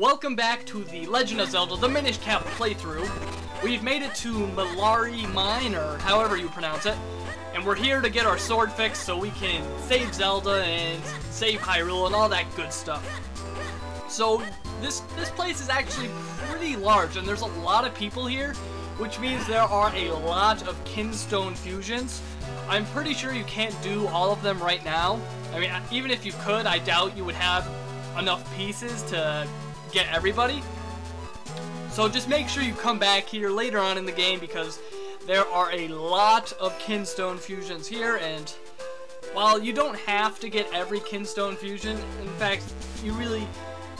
Welcome back to the Legend of Zelda, the Minish playthrough. We've made it to Malari Mine, or however you pronounce it, and we're here to get our sword fixed so we can save Zelda and save Hyrule and all that good stuff. So this place is actually pretty large, and there's a lot of people here, which means there are a lot of Kinstone fusions. I'm pretty sure you can't do all of them right now. I mean, even if you could, I doubt you would have enough pieces to get everybody. So just make sure you come back here later on in the game, because there are a lot of Kinstone fusions here, and while you don't have to get every Kinstone fusion, in fact,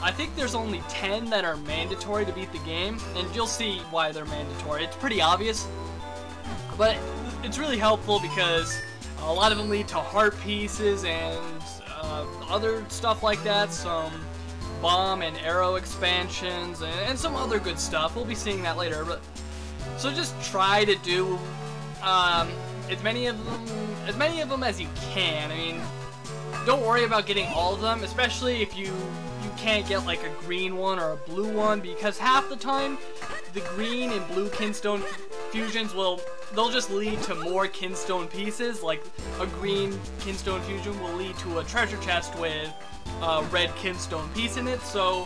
I think there's only 10 that are mandatory to beat the game, and you'll see why they're mandatory. It's pretty obvious, but it's really helpful because a lot of them lead to heart pieces and other stuff like that, some bomb and arrow expansions, and some other good stuff. We'll be seeing that later, but so just try to do as many of them as you can. I mean, don't worry about getting all of them, especially if you can't get like a green one or a blue one, because half the time the green and blue Kinstone fusions they'll just lead to more Kinstone pieces. Like a green Kinstone fusion will lead to a treasure chest with a red Kinstone piece in it, so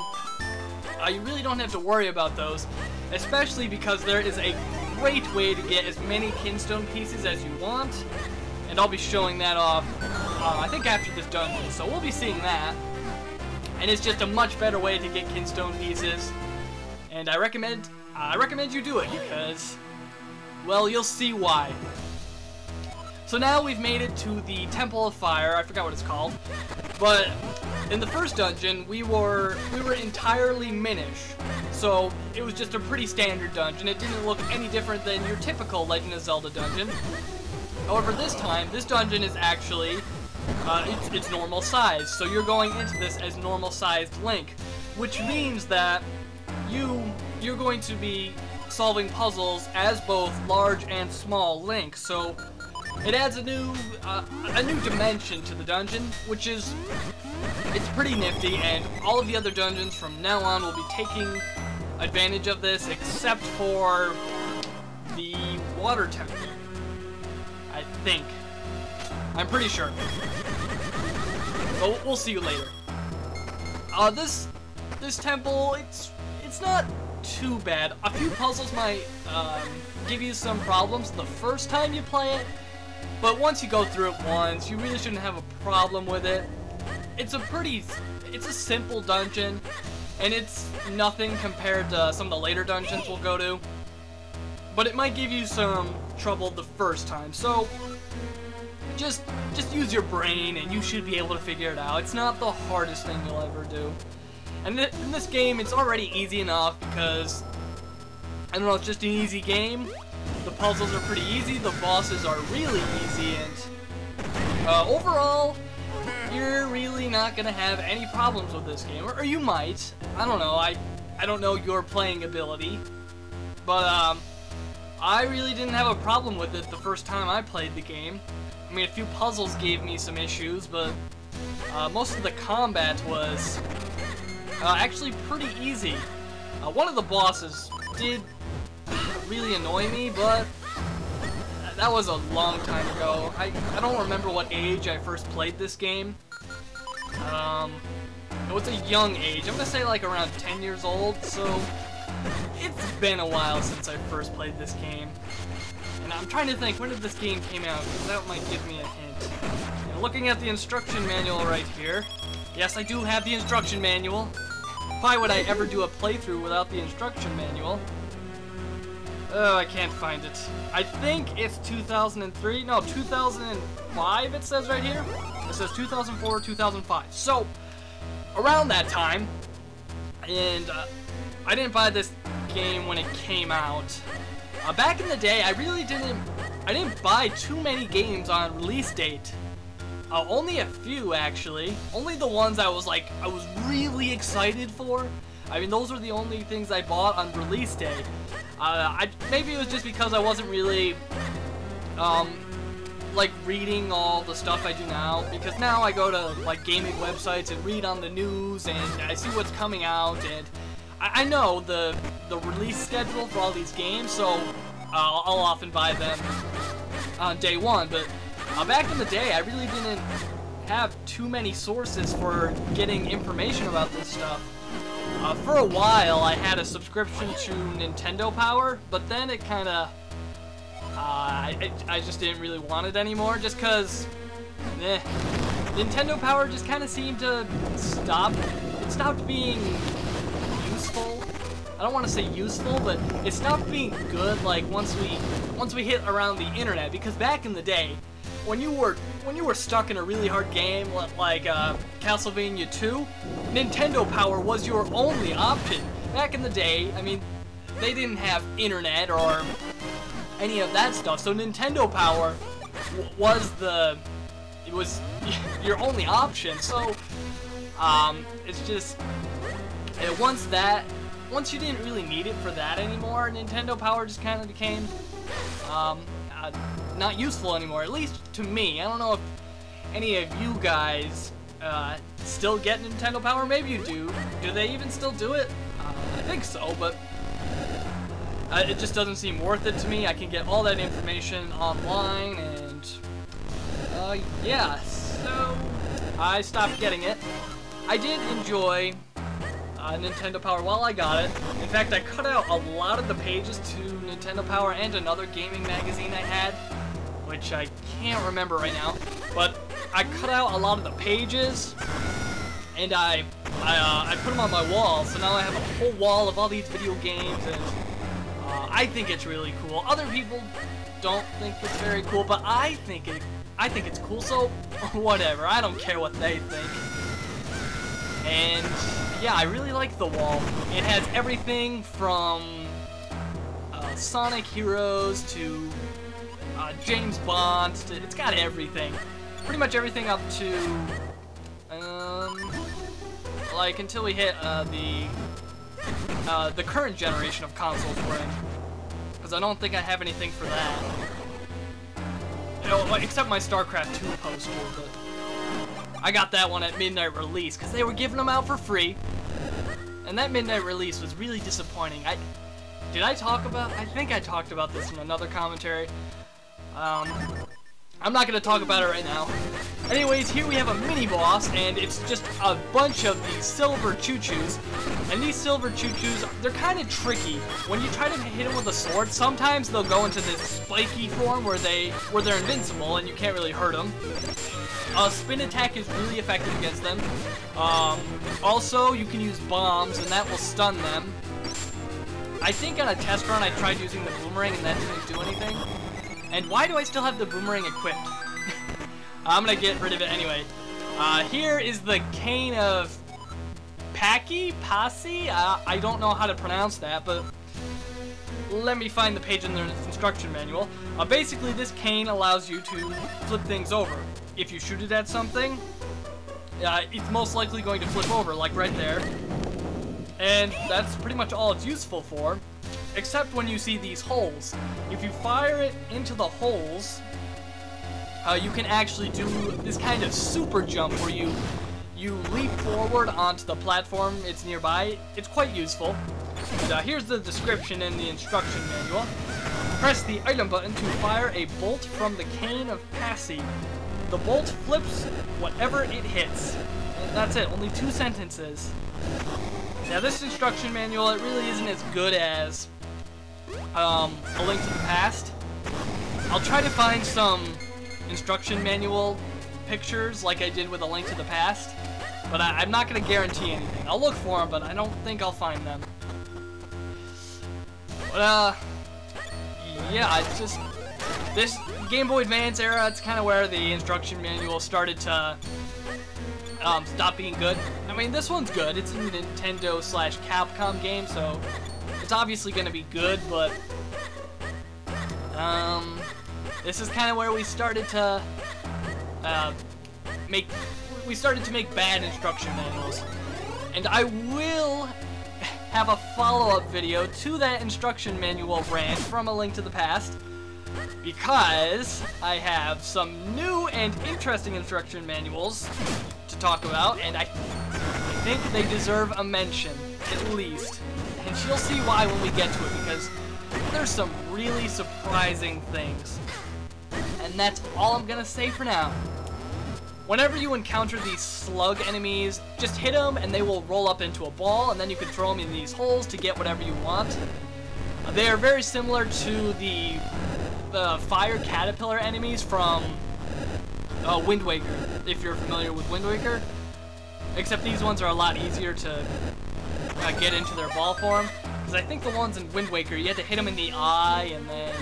you really don't have to worry about those, especially because there is a great way to get as many Kinstone pieces as you want, and I'll be showing that off I think after this dungeon, so we'll be seeing that. And it's just a much better way to get Kinstone pieces, and I recommend you do it, because, well, you'll see why. So now we've made it to the Temple of Fire. I forgot what it's called, but in the first dungeon we were entirely Minish, so it was just a pretty standard dungeon. It didn't look any different than your typical Legend of Zelda dungeon. However, this time this dungeon is actually it's normal size, so you're going into this as normal sized Link, which means that you're going to be solving puzzles as both large and small Link. So it adds a new dimension to the dungeon, which is it's pretty nifty, and all of the other dungeons from now on will be taking advantage of this, except for the water temple. I think. I'm pretty sure. But we'll see you later. This temple, it's not too bad. A few puzzles might give you some problems the first time you play it, but once you go through it once, you really shouldn't have a problem with it. It's a simple dungeon, and it's nothing compared to some of the later dungeons we'll go to, but it might give you some trouble the first time, so just use your brain and you should be able to figure it out. It's not the hardest thing you'll ever do. And in this game, it's already easy enough because, I don't know, it's just an easy game. The puzzles are pretty easy, the bosses are really easy, and overall, you're really not gonna have any problems with this game. Or you might. I don't know. I don't know your playing ability, but I really didn't have a problem with it the first time I played the game. I mean, a few puzzles gave me some issues, but most of the combat was actually pretty easy. One of the bosses did really annoy me, but that was a long time ago. I don't remember what age I first played this game. It was a young age. I'm gonna say like around 10 years old, so it's been a while since I first played this game. And I'm trying to think, when did this game came out? Because that might give me a hint. And looking at the instruction manual right here, yes, I do have the instruction manual. Why would I ever do a playthrough without the instruction manual? Oh, I can't find it. I think it's 2003. No, 2005 it says right here. It says 2004, 2005. So, around that time, and I didn't buy this game when it came out. Back in the day, I didn't buy too many games on release date. Only a few, actually. Only the ones I was really excited for. I mean, those are the only things I bought on release day. Maybe it was just because I wasn't really, like, reading all the stuff I do now, because now I go to, like, gaming websites and read on the news, and I see what's coming out, and I know the release schedule for all these games, so I'll often buy them on day one, but back in the day, I really didn't have too many sources for getting information about this stuff. For a while, I had a subscription to Nintendo Power, but then it kind of, I just didn't really want it anymore, just because, Nintendo Power just kind of seemed to stop. It stopped being useful. I don't want to say useful, but it stopped being good. Like once we hit around the internet, because back in the day, when you were stuck in a really hard game like Castlevania 2, Nintendo Power was your only option. Back in the day, I mean, they didn't have internet or any of that stuff, so Nintendo Power was your only option. So it's just once you didn't really need it for that anymore, Nintendo Power just kind of became not useful anymore, at least to me. I don't know if any of you guys still get Nintendo Power. Maybe you do. Do they even still do it? I think so, but it just doesn't seem worth it to me. I can get all that information online, and yeah, so I stopped getting it. I did enjoy Nintendo Power while I got it. In fact, I cut out a lot of the pages to Nintendo Power and another gaming magazine I had, which I can't remember right now, but I cut out a lot of the pages, and I put them on my wall, so now I have a whole wall of all these video games, and I think it's really cool. Other people don't think it's very cool, but I think it's cool, so whatever. I don't care what they think. And yeah, I really like the wall. It has everything from Sonic Heroes to James Bond. It's got everything. Pretty much everything up to like until we hit the current generation of consoles we're in. Because I don't think I have anything for that. You know, except my StarCraft 2 poster, but I got that one at midnight release because they were giving them out for free. And that midnight release was really disappointing. I think I talked about this in another commentary. I'm not going to talk about it right now. Anyways, here we have a mini-boss, and it's just a bunch of these silver choo-choos. And these silver choo-choos, they're kind of tricky. When you try to hit them with a sword, sometimes they'll go into this spiky form where they're invincible and you can't really hurt them. Spin attack is really effective against them. Also, you can use bombs, and that will stun them. I think on a test run I tried using the boomerang, and that didn't do anything. And why do I still have the boomerang equipped? I'm gonna get rid of it anyway. Here is the cane of Pasi? I don't know how to pronounce that, but let me find the page in the instruction manual. Basically, this cane allows you to flip things over. If you shoot it at something, it's most likely going to flip over, like right there. And that's pretty much all it's useful for, except when you see these holes. If you fire it into the holes, you can actually do this kind of super jump where you leap forward onto the platform it's nearby. It's quite useful. And, here's the description in the instruction manual. Press the item button to fire a bolt from the cane of Pasi. The bolt flips whatever it hits. And that's it, only 2 sentences. Now this instruction manual, it really isn't as good as A Link to the Past. I'll try to find some instruction manual pictures like I did with A Link to the Past, but I'm not going to guarantee anything. I'll look for them, but I don't think I'll find them. But, yeah, it's just, this Game Boy Advance era, it's kind of where the instruction manual started to stop being good. I mean, this one's good. It's a Nintendo/Capcom game, so it's obviously going to be good, but this is kind of where we started to make bad instruction manuals. And I will have a follow-up video to that instruction manual rant from A Link to the Past, because I have some new and interesting instruction manuals to talk about, and I think they deserve a mention. at least. And you'll see why when we get to it, because there's some really surprising things. And that's all I'm gonna say for now. Whenever you encounter these slug enemies, just hit them and they will roll up into a ball, and then you can throw them in these holes to get whatever you want. They are very similar to the fire caterpillar enemies from Wind Waker, if you're familiar with Wind Waker. Except these ones are a lot easier to get into their ball form. Because I think the ones in Wind Waker, you had to hit them in the eye and then...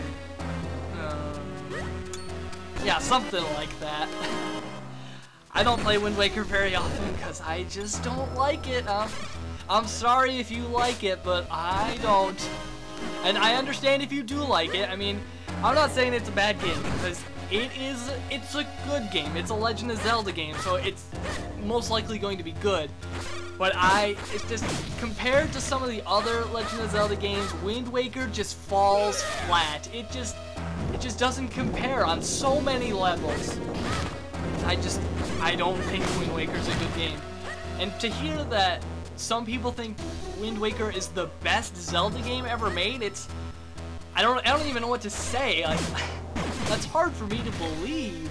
yeah, something like that. I don't play Wind Waker very often because I just don't like it. I'm sorry if you like it, but I don't. And I understand if you do like it. I mean, I'm not saying it's a bad game, because it's a good game. It's a Legend of Zelda game, so it's most likely going to be good. But it's just, compared to some of the other Legend of Zelda games, Wind Waker just falls flat. It just doesn't compare on so many levels. I don't think Wind Waker's a good game. And to hear that some people think Wind Waker is the best Zelda game ever made, I don't even know what to say. Like, that's hard for me to believe.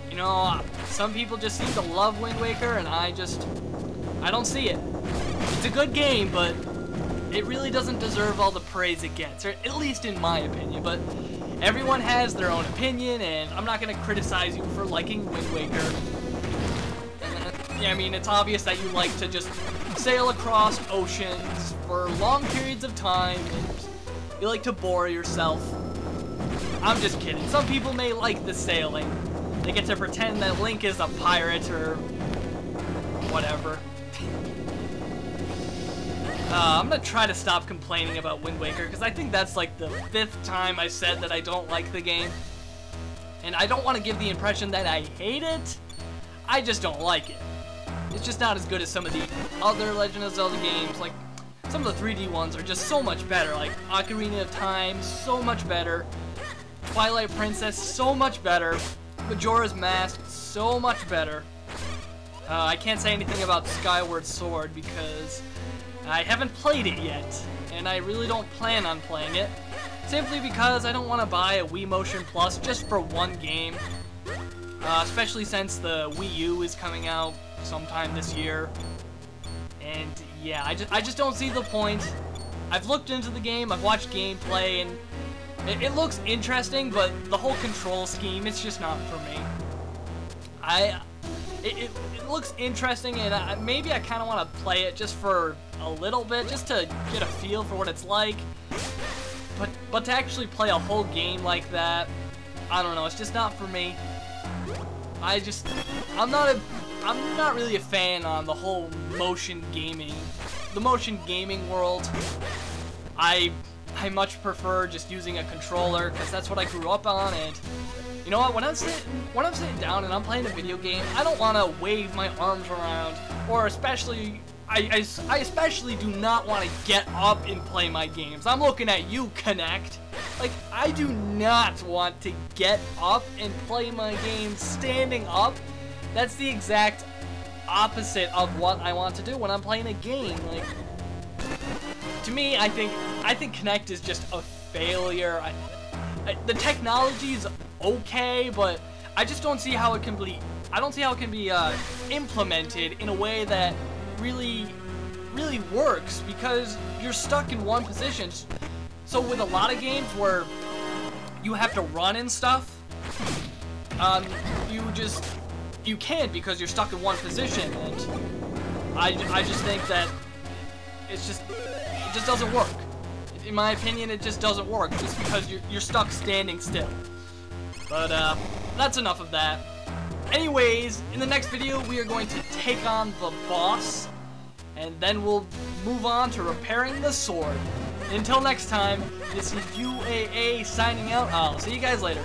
You know, some people just seem to love Wind Waker, and I don't see it. It's a good game, but it really doesn't deserve all the praise it gets, or at least in my opinion. But everyone has their own opinion, and I'm not going to criticize you for liking Wind Waker. And, I mean, it's obvious that you like to just sail across oceans for long periods of time, and you like to bore yourself. I'm just kidding. Some people may like the sailing. They get to pretend that Link is a pirate or whatever. I'm gonna try to stop complaining about Wind Waker, because I think that's like the 5th time I said that I don't like the game. And I don't want to give the impression that I hate it. I just don't like it. It's just not as good as some of the other Legend of Zelda games. Like, some of the 3D ones are just so much better. Like, Ocarina of Time, so much better. Twilight Princess, so much better. Majora's Mask, so much better. I can't say anything about Skyward Sword because I haven't played it yet, and I really don't plan on playing it, simply because I don't want to buy a Wii Motion Plus just for one game, especially since the Wii U is coming out sometime this year. And yeah, I just don't see the point. I've looked into the game, I've watched gameplay, and it looks interesting, but the whole control scheme, it's just not for me. It looks interesting, and maybe I kind of want to play it just for a little bit, just to get a feel for what it's like. But to actually play a whole game like that, I don't know, it's just not for me. I'm not really a fan on the whole motion gaming, the motion gaming world. I much prefer just using a controller, because that's what I grew up on. And you know what, when I'm sitting down and I'm playing a video game, I don't want to wave my arms around, or especially, I especially do not want to get up and play my games. I'm looking at you, Connect. Like, I do not want to get up and play my games standing up. That's the exact opposite of what I want to do when I'm playing a game. Like, to me, I think Kinect is just a failure. The technology's okay, but I just don't see how it can be. I don't see how it can be implemented in a way that really works, because you're stuck in one position. So with a lot of games where you have to run and stuff, you can't, because you're stuck in one position. And I just think that it just doesn't work. In my opinion, it just doesn't work, just because you're stuck standing still. But that's enough of that. Anyways, in the next video, we are going to take on the boss, and then we'll move on to repairing the sword. Until next time, this is UAA signing out. I'll see you guys later.